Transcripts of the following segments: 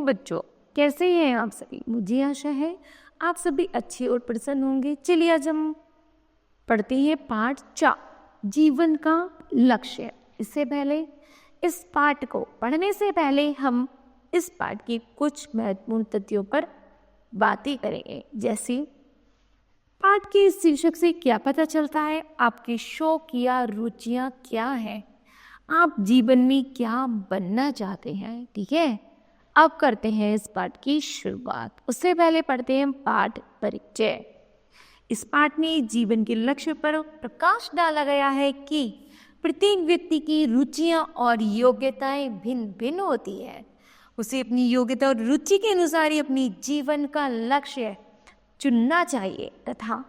बच्चों, कैसे हैं आप सभी? मुझे आशा है आप सभी अच्छे और प्रसन्न होंगे। चलिए आज हम पढ़ते हैं पाठ 4, जीवन का लक्ष्य। इससे पहले इस पाठ को पढ़ने से पहले हम इस पाठ की कुछ महत्वपूर्ण तथ्यों पर बातें करेंगे। जैसे पाठ के शीर्षक से क्या पता चलता है, आपके शौक या रुचियां क्या हैं, आप जीवन में क्या बनना चाहते हैं। ठीक है, अब करते हैं इस पाठ की शुरुआत। उससे पहले पढ़ते हैं पाठ परिचय। इस पाठ में जीवन के लक्ष्य पर प्रकाश डाला गया है कि प्रत्येक व्यक्ति की रुचियां और योग्यताएं भिन्न भिन्न होती है। उसे अपनी योग्यता और रुचि के अनुसार ही अपनी जीवन का लक्ष्य चुनना चाहिए तथा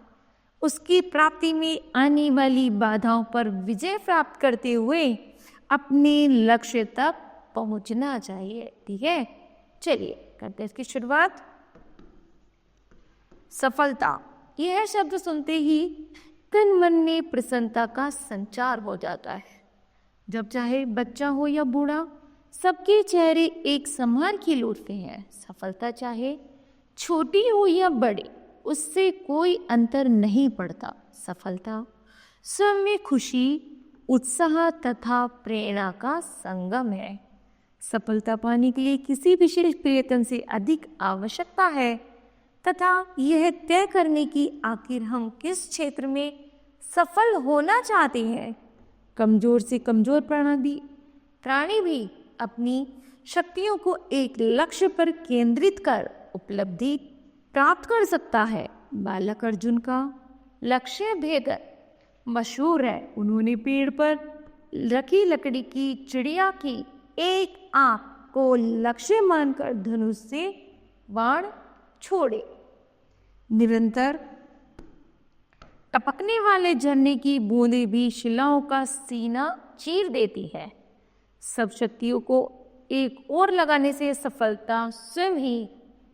उसकी प्राप्ति में आने वाली बाधाओं पर विजय प्राप्त करते हुए अपने लक्ष्य तक पहुंचना चाहिए। ठीक है, चलिए करते हैं इसकी शुरुआत। सफलता, यह शब्द सुनते ही तन मन में प्रसन्नता का संचार हो जाता है। जब चाहे बच्चा हो या बूढ़ा, सबके चेहरे एक समान खिल उठते हैं। सफलता चाहे छोटी हो या बड़ी, उससे कोई अंतर नहीं पड़ता। सफलता स्वयं में खुशी, उत्साह तथा प्रेरणा का संगम है। सफलता पाने के लिए किसी विशेष प्रयत्न से अधिक आवश्यकता है तथा यह तय करने की आखिर हम किस क्षेत्र में सफल होना चाहते हैं। कमजोर से कमजोर प्राणी भी अपनी शक्तियों को एक लक्ष्य पर केंद्रित कर उपलब्धि प्राप्त कर सकता है। बालक अर्जुन का लक्ष्य भेदक मशहूर है। उन्होंने पेड़ पर रखी लकड़ी की चिड़िया की एक आंख को लक्ष्य मानकर धनुष से बाण छोड़े। निरंतर टपकने वाले झरने की बूंदें भी शिलाओं का सीना चीर देती है। सब शक्तियों को एक ओर लगाने से सफलता स्वयं ही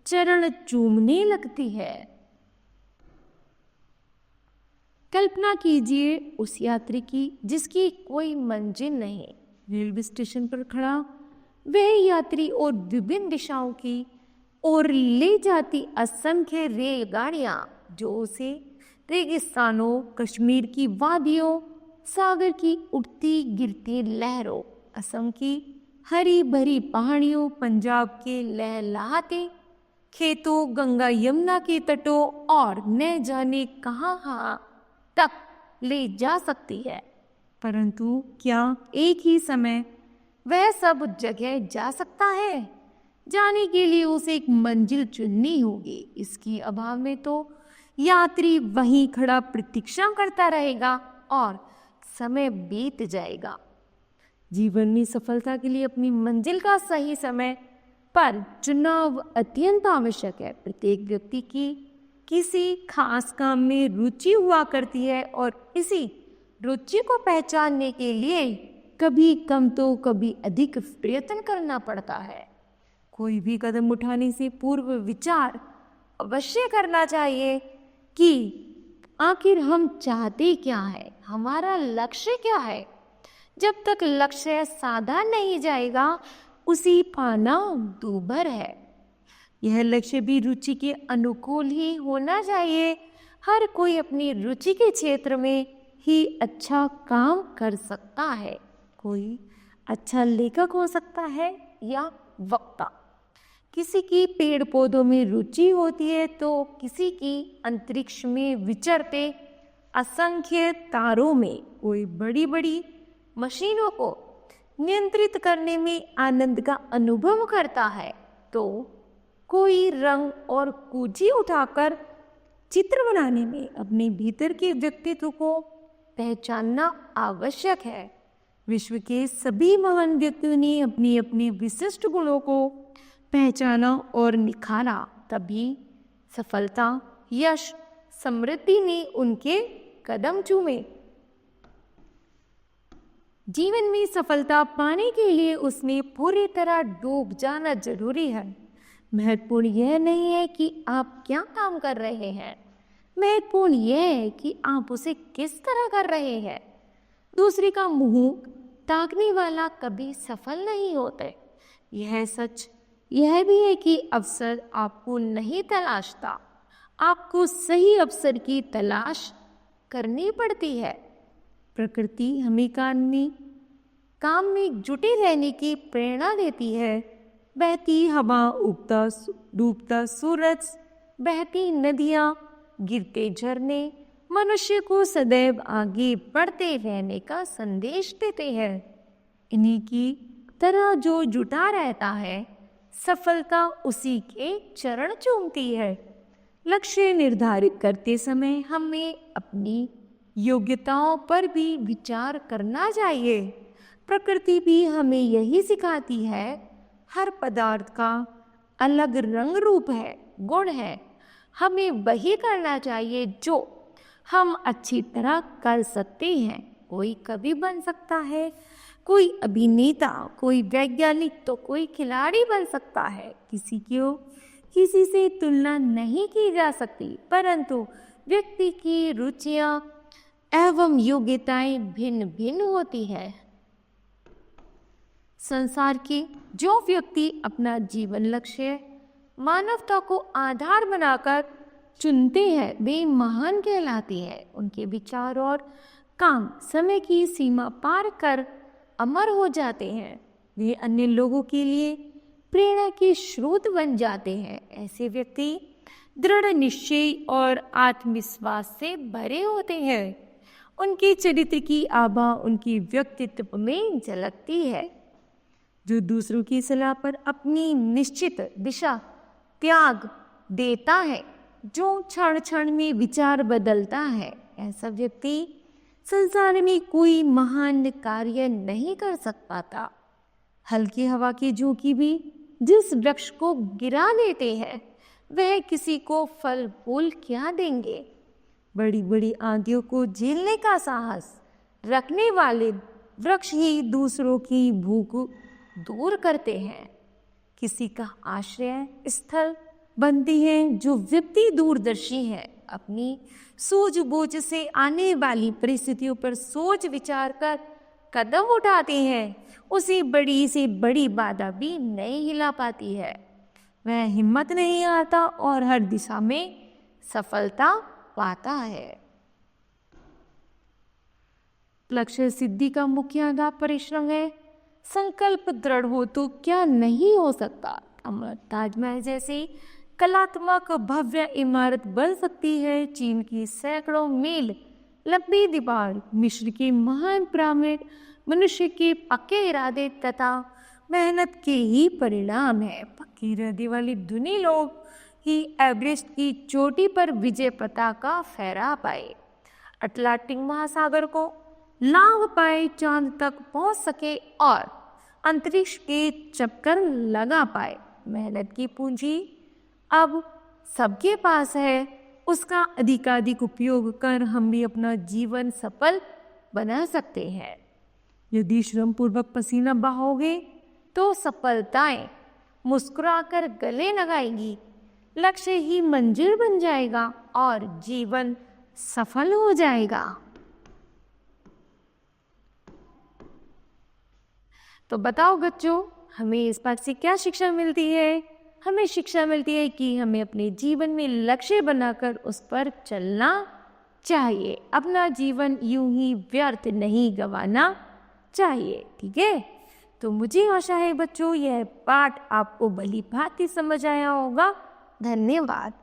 चरण चूमने लगती है। कल्पना कीजिए उस यात्री की जिसकी कोई मंजिल नहीं। रेलवे स्टेशन पर खड़ा वह यात्री और विभिन्न दिशाओं की ओर ले जाती असंख्य रेलगाड़ियां जो उसे रेगिस्तानों, कश्मीर की वादियों, सागर की उठती गिरती लहरों, असम की हरी भरी पहाड़ियों, पंजाब के लहलहाते खेतों, गंगा यमुना के तटों और न जाने कहां तक ले जा सकती है। परंतु क्या एक ही समय वह सब जगह जा सकता है? जाने के लिए उसे एक मंजिल चुननी होगी। इसके अभाव में तो यात्री वहीं खड़ा प्रतीक्षा करता रहेगा और समय बीत जाएगा। जीवन में सफलता के लिए अपनी मंजिल का सही समय पर चुनाव अत्यंत आवश्यक है। प्रत्येक व्यक्ति की किसी खास काम में रुचि हुआ करती है और इसी रुचि को पहचानने के लिए कभी कम तो कभी अधिक प्रयत्न करना पड़ता है। कोई भी कदम उठाने से पूर्व विचार अवश्य करना चाहिए कि आखिर हम चाहते क्या है, हमारा लक्ष्य क्या है। जब तक लक्ष्य साधा नहीं जाएगा उसी पाना दूभर है। यह लक्ष्य भी रुचि के अनुकूल ही होना चाहिए। हर कोई अपनी रुचि के क्षेत्र में ही अच्छा काम कर सकता है। कोई अच्छा लेखक हो सकता है या वक्ता। किसी की पेड़ पौधों में रुचि होती है तो किसी की अंतरिक्ष में विचरते असंख्य तारों में, कोई बड़ी बड़ी मशीनों को नियंत्रित करने में आनंद का अनुभव करता है, तो कोई रंग और कुची उठाकर चित्र बनाने में अपने भीतर के व्यक्तित्व को पहचानना आवश्यक है। विश्व के सभी महान व्यक्तियों ने अपनी अपनी विशिष्ट गुणों को पहचाना और निखारा, तभी सफलता, यश, समृद्धि ने उनके कदम चूमे। जीवन में सफलता पाने के लिए उसमें पूरी तरह डूब जाना जरूरी है। महत्वपूर्ण यह नहीं है कि आप क्या काम कर रहे हैं, महत्वपूर्ण यह है कि आप उसे किस तरह कर रहे हैं। दूसरे का मुंह ताकने वाला कभी सफल नहीं होता। यह सच यह भी है कि अवसर आपको नहीं तलाशता, आपको सही अवसर की तलाश करनी पड़ती है। प्रकृति हमें काम में जुटे रहने की प्रेरणा देती है। बहती हवा, उगता डूबता सूरज, बहती नदियाँ, गिरते झरने मनुष्य को सदैव आगे बढ़ते रहने का संदेश देते हैं। इन्हीं की तरह जो जुटा रहता है, सफलता उसी के चरण चूमती है। लक्ष्य निर्धारित करते समय हमें अपनी योग्यताओं पर भी विचार करना चाहिए। प्रकृति भी हमें यही सिखाती है। हर पदार्थ का अलग रंग रूप है, गुण है। हमें वही करना चाहिए जो हम अच्छी तरह कर सकते हैं। कोई कवि बन सकता है, कोई अभिनेता, कोई वैज्ञानिक, तो कोई खिलाड़ी बन सकता है। किसी से तुलना नहीं की जा सकती, परंतु व्यक्ति की रुचियां एवं योग्यताएं भिन्न भिन्न होती है। संसार के जो व्यक्ति अपना जीवन लक्ष्य मानवता को आधार बनाकर चुनते हैं, वे महान कहलाते हैं। उनके विचार और काम समय की सीमा पार कर अमर हो जाते हैं। वे अन्य लोगों के लिए प्रेरणा के स्रोत बन जाते हैं। ऐसे व्यक्ति दृढ़ निश्चय और आत्मविश्वास से भरे होते हैं। उनके चरित्र की आभा उनके व्यक्तित्व में झलकती है। जो दूसरों की सलाह पर अपनी निश्चित दिशा त्याग देता है, जो क्षण क्षण में विचार बदलता है, ऐसा व्यक्ति संसार में कोई महान कार्य नहीं कर सकता। हल्की हवा के झोंके भी जिस वृक्ष को गिरा देते हैं, वह किसी को फल फूल क्या देंगे। बड़ी बड़ी आंधियों को झेलने का साहस रखने वाले वृक्ष ही दूसरों की भूख दूर करते हैं। किसी का आश्रय स्थल बनती है जो व्यक्ति दूरदर्शी है, अपनी सूझबूझ से आने वाली परिस्थितियों पर सोच विचार कर कदम उठाते हैं। उसे बड़ी से बड़ी बाधा भी नहीं हिला पाती है। वह हिम्मत नहीं आता और हर दिशा में सफलता पाता है। लक्ष्य सिद्धि का मुख्य आधार परिश्रम है। संकल्प दृढ़ हो तो क्या नहीं हो सकता। अमर ताजमहल जैसी कलात्मक भव्य इमारत बन सकती है। चीन की सैकड़ों मील लंबी दीवार मिस्र के महान पिरामिड मनुष्य के पक्के इरादे तथा मेहनत के ही परिणाम है। पक्के इरादे वाले धनी लोग ही एवरेस्ट की चोटी पर विजय पताका फहरा पाए, अटलांटिक महासागर को लांघ पाए, चांद तक पहुंच सके और अंतरिक्ष के चक्कर लगा पाए। मेहनत की पूंजी अब सबके पास है, उसका अधिकाधिक उपयोग कर हम भी अपना जीवन सफल बना सकते हैं। यदि श्रम पूर्वक पसीना बहाओगे तो सफलताएं मुस्कुराकर गले लगाएगी। लक्ष्य ही मंजिल बन जाएगा और जीवन सफल हो जाएगा। तो बताओ बच्चों, हमें इस बात से क्या शिक्षा मिलती है? हमें शिक्षा मिलती है कि हमें अपने जीवन में लक्ष्य बनाकर उस पर चलना चाहिए। अपना जीवन यूं ही व्यर्थ नहीं गंवाना चाहिए। ठीक है, तो मुझे आशा है बच्चों यह पाठ आपको भली भांति समझ आया होगा। धन्यवाद।